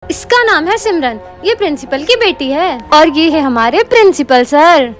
इसका नाम है सिमरन, ये प्रिंसिपल की बेटी है और ये है हमारे प्रिंसिपल सर।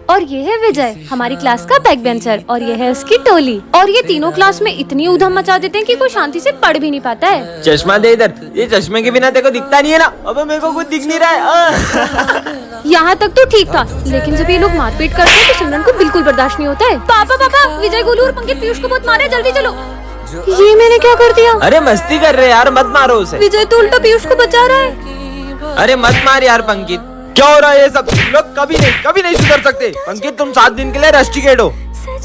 और ये है विजय, हमारी क्लास का बैक बेंचर, और ये है उसकी टोली। और ये तीनों क्लास में इतनी उधम मचा देते हैं कि कोई शांति से पढ़ भी नहीं पाता है। चश्मा दे इधर, ये चश्मे के बिना तेरे को दिखता नहीं है ना? अबे मेरे को कुछ दिख नहीं रहा है। यहाँ तक तो ठीक था, लेकिन जब ये लोग मारपीट करते हैं तो सिमरन को बिल्कुल बर्दाश्त नहीं होता है। पापा पापा, विजय, गोलू और पंकित पीयूष को बहुत मारे, जल्दी चलो। ये मैंने क्या कर दिया? अरे मस्ती कर रहे यार, मत मारो उसे। विजय तो उल्टा पीयूष को बचा रहा है। अरे मत मार यार पंकित, क्या हो रहा है ये सब? तुम लोग कभी नहीं सुधर सकते। पंकित तुम 7 दिन के लिए रस्टिकेट हो,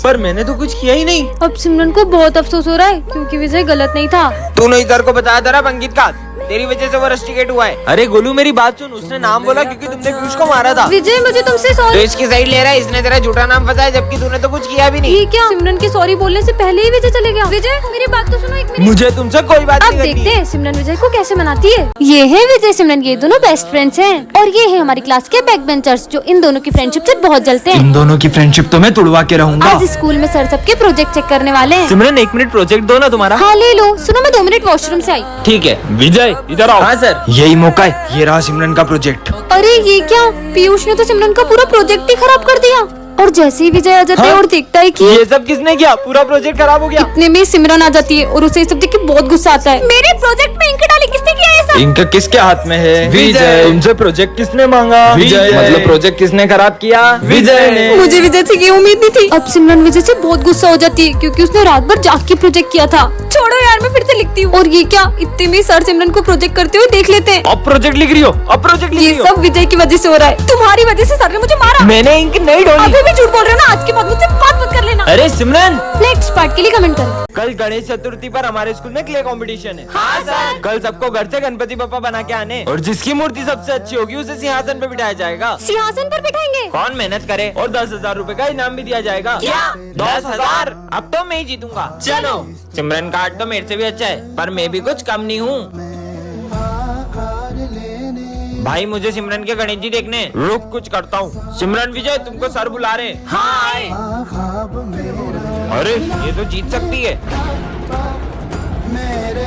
पर मैंने तो कुछ किया ही नहीं। अब सिमरन को बहुत अफसोस हो रहा है क्योंकि विजय गलत नहीं था। तूने इधर को बताया था ना पंकित का, तेरी वजह से वो रस्टिकेट हुआ है। अरे गोलू मेरी बात सुन, उसने नाम बोला क्योंकि तुमने पीयूष को मारा था। विजय मुझे तुमसे तो सॉरी। इसकी साइड ले रहा है, इसने तेरा झूठा नाम फंसाया जबकि तूने तो कुछ किया भी नहीं। ये क्या? सिमरन के सॉरी बोलने से पहले ही विजय चले गया। विजय मेरी बात तो सुनो एक मिनट। मुझे तुमसे कोई बात अब नहीं करनी। देखते हैं सिमरन विजय को कैसे मनाती है। ये है विजय सिमरन, ये दोनों बेस्ट फ्रेंड्स हैं। और ये है हमारी क्लास के बैक बेंचर्स जो इन दोनों की फ्रेंडशिप से बहुत जलते हैं। इन दोनों की फ्रेंडशिप तो मैं तोड़वा के रहूंगा। आज स्कूल में सर सबके प्रोजेक्ट चेक करने वाले हैं। सिमरन 1 मिनट प्रोजेक्ट दो ना तुम्हारा। हाँ ले लो। सुनो मैं 2 मिनट वॉशरूम से आई। ठीक है विजय इधर आओ। हाँ सर। यही मौका है, ये रहा सिमरन का प्रोजेक्ट। अरे ये क्या, पीयूष ने तो सिमरन का पूरा प्रोजेक्ट ही खराब कर दिया। और जैसे ही विजय आ जाता है हाँ? और देखता है कि ये सब किसने किया? पूरा प्रोजेक्ट खराब हो गया। इतने में सिमरन आ जाती है और उसे ये सब देख के बहुत गुस्सा आता है। मेरे प्रोजेक्ट में इंक डाली किसने किया ये सब? इनका किसके हाथ में है? विजय। तुमसे प्रोजेक्ट किसने मांगा? विजय। मतलब प्रोजेक्ट किसने खराब किया? विजय ने। मुझे विजय से ये उम्मीद नहीं थी। अब सिमरन विजय से बहुत गुस्सा हो जाती है क्योंकि उसने रात भर जाग के प्रोजेक्ट किया था। छोड़ो यार, मैं फिर से लिखती हूँ। और ये क्या, इतने में सर सिमरन को प्रोजेक्ट करते हुए देख लेते हैं। अब प्रोजेक्ट लिख रही हो? अब प्रोजेक्ट लिख ये रही हो? सब विजय की वजह से हो रहा है। तुम्हारी वजह से सर ने मुझे मारा। मैंने इंक नहीं डाली। अभी भी झूठ बोल रहे हो ना? आज के बाद मुझसे बात मत कर लेना। अरे सिमरन, नेक्स्ट पार्ट के लिए कमेंट करो। कल गणेश चतुर्थी पर हमारे स्कूल में क्ले कंपटीशन है। हाँ सर। कल सबको घर से गणपति बप्पा बना के आने, और जिसकी मूर्ति सबसे अच्छी होगी उसे सिंहासन पे बिठाया जाएगा। सिंहासन पर बिठाएंगे? कौन मेहनत करे, और 10,000 रूपए का इनाम भी दिया जाएगा। क्या 10,000? अब तो मैं ही जीतूंगा। चलो। सिमरन का आर्ट तो मेरे से भी अच्छा है, पर मैं भी कुछ कम नहीं हूँ। भाई मुझे सिमरन के गणेश जी देखने। रुक कुछ करता हूँ। सिमरन विजय तुमको सर बुला रहे। हाँ आए। अरे ये तो जीत सकती है।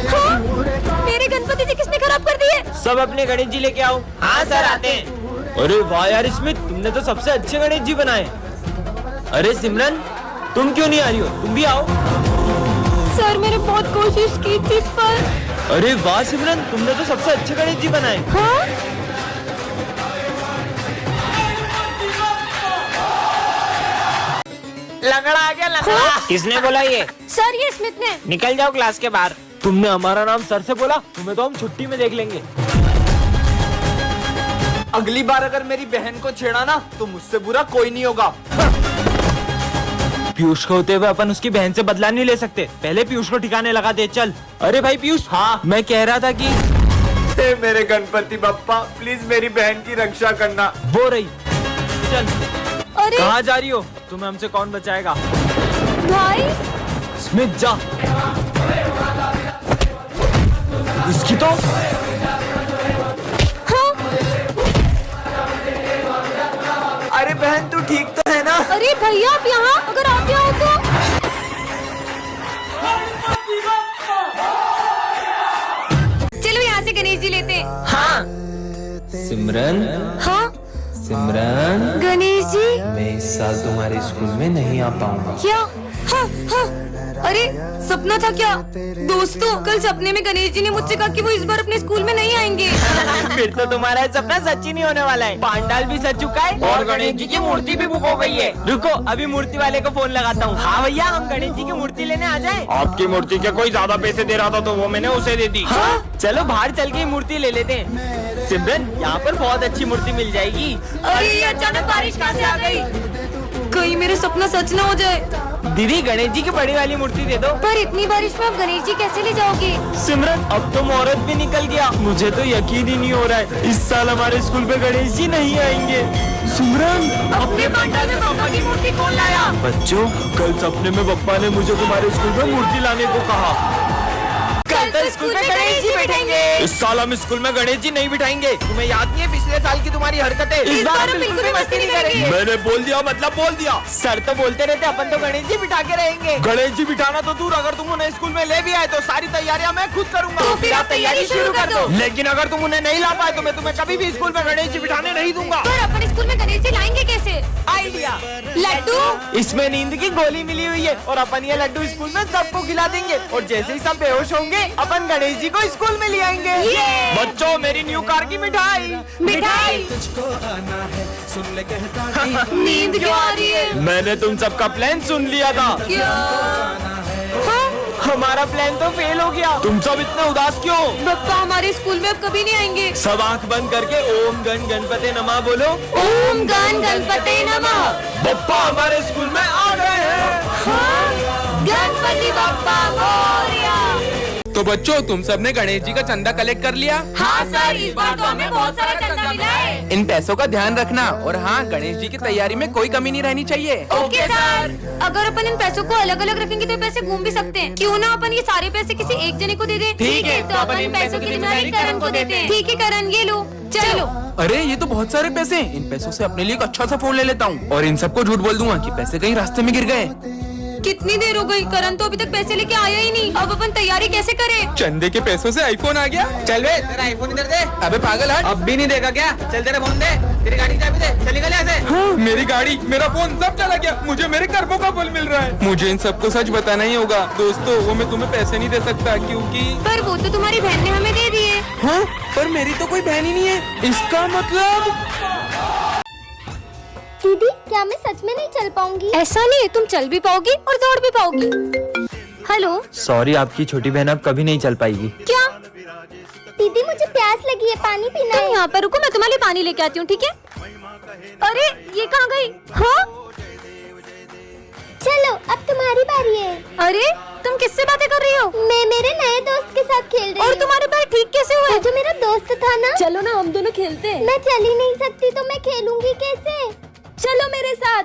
हाँ? मेरे गणपति जी किसने खराब कर दिए? सब अपने गणेश जी लेके आओ। हाँ सर आते हैं। अरे वाह यार स्मिथ, तुमने तो सबसे अच्छे गणेश जी बनाए। अरे सिमरन तुम क्यों नहीं आ रही हो? तुम भी आओ। सर मैंने बहुत कोशिश की थी पर। अरे वाह सिमरन, तुमने तो सबसे अच्छे गणेश जी बनाए। हाँ? लंगड़ा आ गया लंगड़ा। हाँ? किसने बोला ये? सर ये स्मिथ ने। निकल जाओ क्लास के बाहर। तुमने हमारा नाम सर से बोला, तुम्हें तो हम छुट्टी में देख लेंगे। अगली बार अगर मेरी बहन को छेड़ा ना तो मुझसे बुरा कोई नहीं होगा। पीयूष को होते हुए अपन उसकी बहन से बदला नहीं ले सकते। पहले पीयूष को ठिकाने लगा दे। चल। अरे भाई पीयूष। हाँ मैं कह रहा था कि हे मेरे गणपति बप्पा, प्लीज मेरी बहन की रक्षा करना। वो रही। चल। अरे कहाँ जा रही हो? तुम्हें हमसे कौन बचाएगा? भाई। स्मिथ जा। इसकी तो। हाँ? अरे बहन तू ठीक तो है ना? अरे भैया आप यहाँ, अगर आप यहाँ हो तो। चलो यहाँ से गणेश जी लेते हैं। हाँ। सिमरन। हाँ सिमरन गणेश जी। मैं इस साल तुम्हारे स्कूल में नहीं आ पाऊंगा। क्या? हाँ हाँ। अरे सपना था क्या? दोस्तों कल सपने में गणेश जी ने मुझसे कहा कि वो इस बार अपने स्कूल में नहीं आएंगे। फिर तो तुम्हारा सपना सच ही नहीं होने वाला है। पांडाल भी सज चुका है और गणेश जी की मूर्ति भी बुक हो गई है। रुको अभी मूर्ति वाले को फोन लगाता हूँ। हाँ भैया हम गणेश जी की मूर्ति लेने आ जाएं। आपकी मूर्ति के कोई ज्यादा पैसे दे रहा था तो वो मैंने उसे दे दी। हाँ? चलो बाहर चल के मूर्ति ले लेते हैं। सिमरन यहाँ पर बहुत अच्छी मूर्ति मिल जाएगी। अरे ये अचानक बारिश कहाँ से आ गई? कहीं मेरा सपना सच ना हो जाए। दीदी गणेश जी की बड़ी वाली मूर्ति दे दो। पर इतनी बारिश में आप गणेश जी कैसे ले जाओगे? सिमरन अब तो मुहूर्त भी निकल गया। मुझे तो यकीन ही नहीं हो रहा है इस साल हमारे स्कूल पे गणेश जी नहीं आएंगे। सिमरन अपने पंडाल में पापा की मूर्ति कौन लाया? बच्चों कल सपने में पप्पा ने मुझे तुम्हारे स्कूल में मूर्ति लाने को कहा। कल तो स्कूल में गणेश जी बैठेंगे। इस साल हम स्कूल में गणेश जी नहीं बिठाएंगे। तुम्हें याद नहीं है पिछले साल की तुम्हारी हरकतें? इस बार हम बिल्कुल भी मस्ती नहीं करेंगे। मैंने बोल दिया मतलब बोल दिया। सर तो बोलते रहते अपन तो गणेश जी बिठा के रहेंगे। गणेश जी बिठाना तो दूर, अगर तुम उन्हें स्कूल में ले भी आए तो सारी तैयारियां मैं खुद करूंगा। तो फिर आप तैयारी शुरू कर दो। लेकिन अगर तुम उन्हें नहीं ला पाए तो मैं तुम्हें कभी भी स्कूल में गणेश जी बिठाने नहीं दूंगा। पर अपन स्कूल में गणेश जी लाएंगे कैसे? आइडिया, लड्डू। इसमें नींद की गोली मिली हुई है और अपन ये लड्डू स्कूल में सबको खिला देंगे और जैसे ही सब बेहोश होंगे अपन गणेश जी को स्कूल में ले आएंगे। बच्चों, मेरी न्यू कार की मिठाई। मिठाई। तुझको आना है, सुन ले कहता नींद क्यों आ रही है? मैंने तुम सबका प्लान सुन लिया था। हमारा प्लान तो फेल हो गया। तुम सब इतने उदास क्यों? पप्पा हमारे स्कूल में अब कभी नहीं आएंगे। सब आंख बंद करके ओम गण गणपते नमः बोलो। ओम गण गणपते नमः। बप्पा हमारे स्कूल में आ गए हैं। गणपति बप्पा मोरया। तो बच्चों, तुम सबने गणेश जी का चंदा कलेक्ट कर लिया? हाँ सर, इस बार तो हमें बहुत सारा चंदा मिला है। इन पैसों का ध्यान रखना और हाँ, गणेश जी की तैयारी में कोई कमी नहीं रहनी चाहिए। Okay sir. अगर अपन इन पैसों को अलग अलग रखेंगे तो पैसे घूम भी सकते हैं। क्यों ना अपन ये सारे पैसे किसी एक जने को दे दें? ठीक है, तो अपन इन पैसों की जिम्मेदारी करण को देते हैं। ठीक है करण, ये लो, चलो। अरे ये तो बहुत सारे पैसे हैं। इन पैसों से अपने लिए एक अच्छा सा फोन ले लेता हूँ और इन सबको झूठ बोल दूंगा कि पैसे कहीं रास्ते में गिर गए। कितनी देर हो गई, करण तो अभी तक पैसे लेके आया ही नहीं। अब अपन तैयारी कैसे करें? चंदे के पैसों से आईफोन आ गया। चल बे, तेरा आईफोन इधर दे। अबे पागल हट। अब भी नहीं देगा क्या? चल तेरा फोन दे, तेरी गाड़ी की चाबी दे, चल निकल यहाँ से। हाँ, मेरी गाड़ी, मेरा फोन सब चला गया। मुझे मेरे कर्मों का फल मिल रहा है। मुझे इन सबको सच बताना ही होगा। दोस्तों, वो मैं तुम्हें पैसे नहीं दे सकता क्योंकि पर वो तो तुम्हारी बहन ने हमें दे दिए। हाँ, पर मेरी तो कोई बहन ही नहीं है। इसका मतलब दीदी, क्या मैं सच में नहीं चल पाऊंगी? ऐसा नहीं है, तुम चल भी पाओगी और दौड़ भी पाओगी। हेलो। सॉरी, आपकी छोटी बहन अब कभी नहीं चल पाएगी। क्या? दीदी, मुझे प्यास लगी है, पानी पीना तुम है। यहाँ पर रुको, मैं तुम्हारे लिए पानी लेके आती हूँ, ठीक है? अरे ये कहाँ गई? हाँ? चलो, अब तुम्हारी बारी है। अरे तुम किससे बातें कर रही हो? मैं मेरे नए दोस्त के साथ खेल रही और हूँ। तुम्हारे पैर ठीक कैसे हुए? वो जो मेरा दोस्त था ना। चलो ना, हम दोनों खेलते हैं। मैं चल ही नहीं सकती तो मैं खेलूंगी कैसे? चलो मेरे साथ,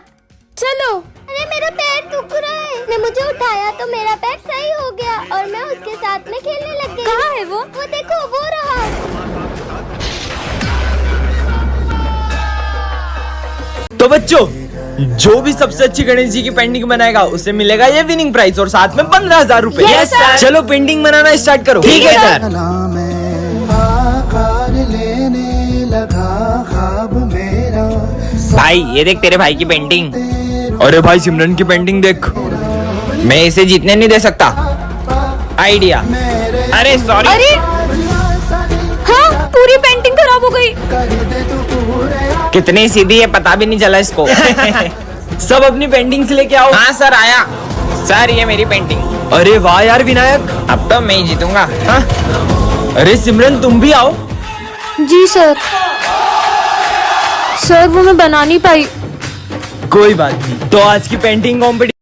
चलो। अरे मेरा पैर दुख रहा है। ने मुझे उठाया तो मेरा पैर सही हो गया और मैं उसके साथ में खेलने लग गई। कहाँ है वो? वो देखो, वो रहा। तो बच्चों, जो भी सबसे अच्छी गणेश जी की पेंटिंग बनाएगा उसे मिलेगा ये विनिंग प्राइज और साथ में 15,000 रूपए। Yes, sir. चलो पेंटिंग बनाना स्टार्ट करो। ठीक है सर। भाई ये देख तेरे भाई की पेंटिंग। अरे भाई सिमरन की पेंटिंग देख। मैं इसे जीतने नहीं दे सकता। आइडिया। अरे सॉरी। अरे हाँ, पूरी पेंटिंग खराब हो गई। कितनी सीधी है पता भी नहीं चला इसको। सब अपनी पेंटिंग्स लेके आओ। हाँ सर, आया। सर ये मेरी पेंटिंग। अरे वाह यार विनायक, अब तो मैं ही जीतूंगा। हाँ? अरे सिमरन तुम भी आओ। जी सर। सर वो मैं बना नहीं पाई। कोई बात नहीं, तो आज की पेंटिंग कॉम्पिटिशन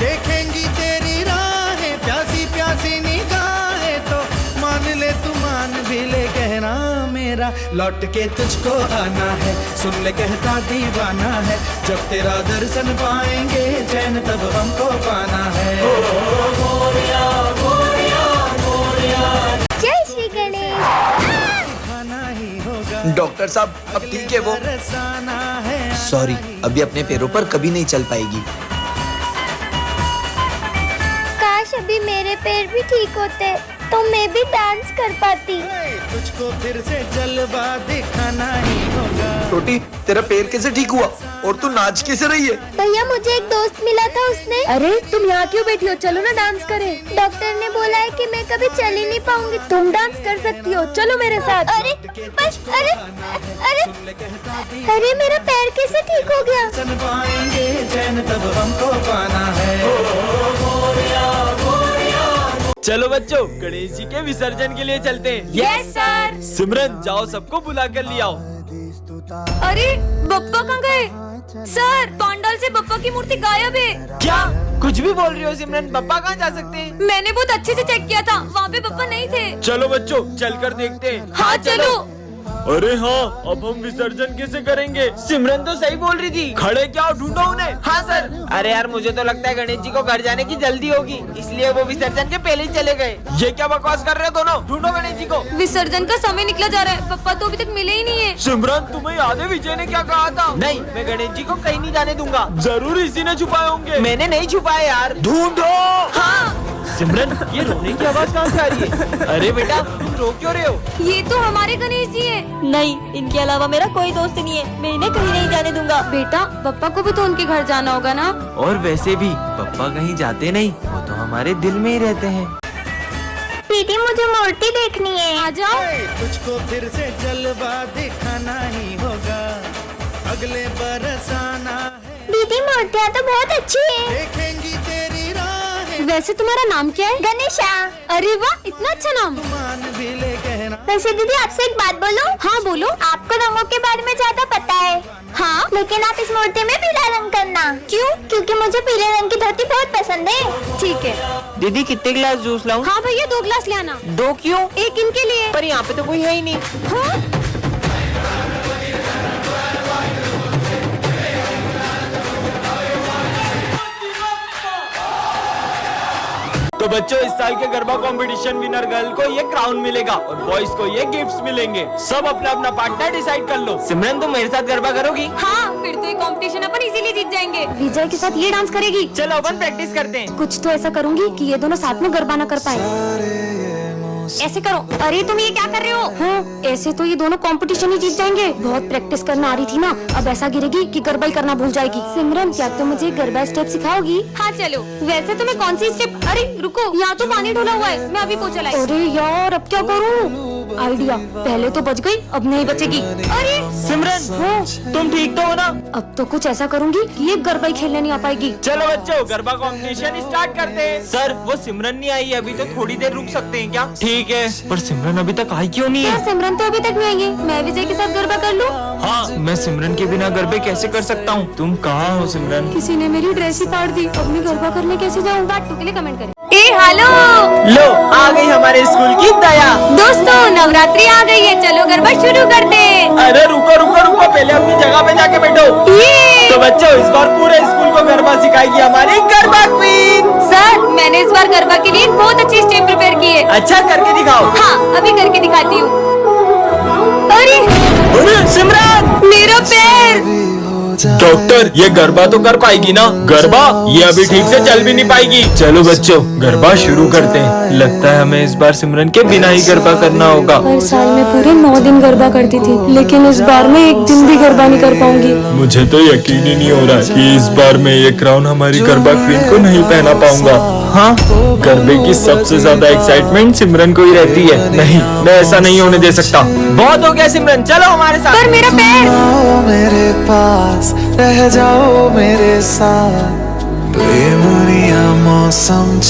देखेंगी तेरी राहें, प्यासी प्यासी निगाहें तो मान ले तू, मान भी ले कहना मेरा। लौट के तुझको आना है, सुन ले कहता दीवाना है। जब तेरा दर्शन पाएंगे चैन तब हमको पाना है। जय श्री गणेश। खाना ही होगा, डॉक्टर साहब, अब ठीक है वो? बरसाना है। सॉरी, अभी अपने पैरों पर कभी नहीं चल पाएगी। काश अभी मेरे पैर भी ठीक होते तो मैं भी डांस कर पाती। तुझको फिर से जलवा दिखाना ही होगा। छोटी, तेरा पैर कैसे ठीक हुआ और तू नाच कैसे रही है? भैया, मुझे एक दोस्त मिला था, उसने। अरे तुम यहाँ क्यों बैठी हो? चलो ना डांस करें। डॉक्टर ने बोला है कि मैं कभी चल ही नहीं पाऊंगी। तुम डांस कर सकती हो, चलो मेरे साथ। अरे बस, अरे अरे अरे मेरा पैर कैसे ठीक हो गया? सन पाएंगे चैन तब हमको पाना है। चलो बच्चों, गणेश जी के विसर्जन के लिए चलते हैं। Yes sir. सिमरन जाओ, सबको बुला कर ले आओ। अरे बप्पा कहाँ गए? सर पांडाल से बप्पा की मूर्ति गायब है। क्या कुछ भी बोल रही हो सिमरन? बप्पा कहाँ जा सकते हैं? मैंने बहुत अच्छे से चेक किया था, वहाँ पे बप्पा नहीं थे। चलो बच्चों, चलकर देखते हैं। हाँ चलो। अरे हाँ, अब हम विसर्जन कैसे करेंगे? सिमरन तो सही बोल रही थी। खड़े क्या हो, ढूंढो उन्हें। हाँ सर। अरे यार, मुझे तो लगता है गणेश जी को घर जाने की जल्दी होगी, इसलिए वो विसर्जन के पहले ही चले गए। ये क्या बकवास कर रहे हो दोनों? ढूंढो गणेश जी को। विसर्जन का समय निकला जा रहा है, पापा तो अभी तक मिले ही नहीं है। सिमरन, तुम्हें याद है विजय ने क्या कहा था? नहीं, मैं गणेश जी को कहीं नहीं जाने दूंगा। जरूर इसी ने छुपाए होंगे। मैंने नहीं छुपाए यार। ढूंढो। हाँ। सिमरन, ये रोने की आवाज कहाँ से आ रही है? अरे बेटा, तुम रो क्यों रहे हो? ये तो हमारे गणेश जी है। नहीं, इनके अलावा मेरा कोई दोस्त नहीं है, मैं इन्हें कहीं नहीं जाने दूंगा। बेटा, पापा को भी तो उनके घर जाना होगा ना। और वैसे भी पापा कहीं जाते नहीं, वो तो हमारे दिल में ही रहते हैं। दीदी, मुझे मूर्ति देखनी है। आ जाओ। तुझको फिर से जलवा दिखाना ही होगा, अगले बरस आना है। दीदी, मूर्तियाँ तो बहुत अच्छी है। देखेंगी तेरी राहें, वैसे तुम्हारा नाम क्या है? गणेशा। अरे वाह, इतना अच्छा नाम। मान भी ले कहना। वैसे दीदी, आपसे एक बात बोलूं? हाँ बोलो। आपको रंगों के बारे में ज्यादा पता है। हाँ, लेकिन आप इस मूर्ति में पीला रंग करना। क्यों? क्योंकि मुझे पीले रंग की धोती बहुत पसंद है। ठीक है। दीदी, कितने गिलास जूस लाऊं? हाँ भैया, 2 गिलास ले आना। 2 क्यों? एक इनके लिए। पर यहाँ पे तो कोई है ही नहीं। हाँ? तो बच्चों, इस साल के गरबा कंपटीशन विनर गर्ल को ये क्राउन मिलेगा और बॉयज को ये गिफ्ट्स मिलेंगे। सब अपना अपना पार्टनर डिसाइड कर लो। सिमरन, तुम मेरे साथ गरबा करोगी? हाँ, फिर तो ये कंपटीशन अपन इजीली जीत जाएंगे। विजय के साथ ये डांस करेगी। चलो अपन प्रैक्टिस करते हैं। कुछ तो ऐसा करूंगी कि ये दोनों साथ में गरबा न कर पाए। ऐसे करो। अरे तुम ये क्या कर रहे हो? हाँ, ऐसे तो ये दोनों कंपटीशन ही जीत जाएंगे। बहुत प्रैक्टिस करना आ रही थी ना, अब ऐसा गिरेगी कि गरबा ही करना भूल जाएगी। सिमरन, क्या तुम मुझे गरबा स्टेप सिखाओगी? हाँ चलो। वैसे तुम्हें कौन सी स्टेप? अरे रुको, यहाँ तो पानी ढोला हुआ है, मैं अभी पोछा लाई। अरे यार, अब क्या करूँ? आइडिया, पहले तो बच गई, अब नहीं बचेगी। अरे सिमरन, हाँ, तुम ठीक तो हो ना? अब तो कुछ ऐसा करूंगी कि ये गरबा ही खेलने नहीं आ पाएगी। चलो बच्चों, गरबा कंपटीशन स्टार्ट करते हैं। सर, वो सिमरन नहीं आई, अभी तो थोड़ी देर रुक सकते हैं क्या? ठीक है, पर सिमरन अभी तक आई क्यों नहीं क्या है? सिमरन तो अभी तक नहीं आई है? मैं विजय के साथ गरबा कर लूं? हाँ, मैं सिमरन के बिना गरबे कैसे कर सकता हूँ? तुम कहाँ हो सिमरन? किसी ने मेरी ड्रेस ही फाड़ दी, अब मैं गरबा करने कैसे जाऊँ? पार्ट 2 के लिए कमेंट करें। हेलो लो, आ गई हमारे स्कूल की दया। दोस्तों, नवरात्रि आ गई है, चलो गरबा शुरू करते हैं। अरे रुको रुको रुको, पहले अपनी जगह पे जाके बैठो। तो बच्चों, इस बार पूरे स्कूल को गरबा सिखाएगी हमारी गरबा क्वीन। सर, मैंने इस बार गरबा के लिए एक बहुत अच्छी स्टेप प्रिपेयर की है। अच्छा, करके दिखाओ। हाँ, अभी करके दिखाती हूँ। अरे सिमरन, मेरा पैर। डॉक्टर, ये गरबा तो कर पाएगी ना? गरबा? ये अभी ठीक से चल भी नहीं पाएगी। चलो बच्चों, गरबा शुरू करते हैं। लगता है हमें इस बार सिमरन के बिना ही गरबा करना होगा। हर साल मैं पूरे 9 दिन गरबा करती थी, लेकिन इस बार मैं एक दिन भी गरबा नहीं कर पाऊंगी। मुझे तो यकीन ही नहीं हो रहा कि इस बार मैं ये क्राउन हमारी गरबा क्वीन को नहीं पहना पाऊंगा। हाँ, गरबे की सबसे ज्यादा एक्साइटमेंट सिमरन को ही रहती है। नहीं, मैं ऐसा नहीं होने दे सकता। बहुत हो गया सिमरन, चलो हमारे साथ। पर मेरा पैर। मेरे पास रह जाओ मेरे साथ, प्रेम मौसम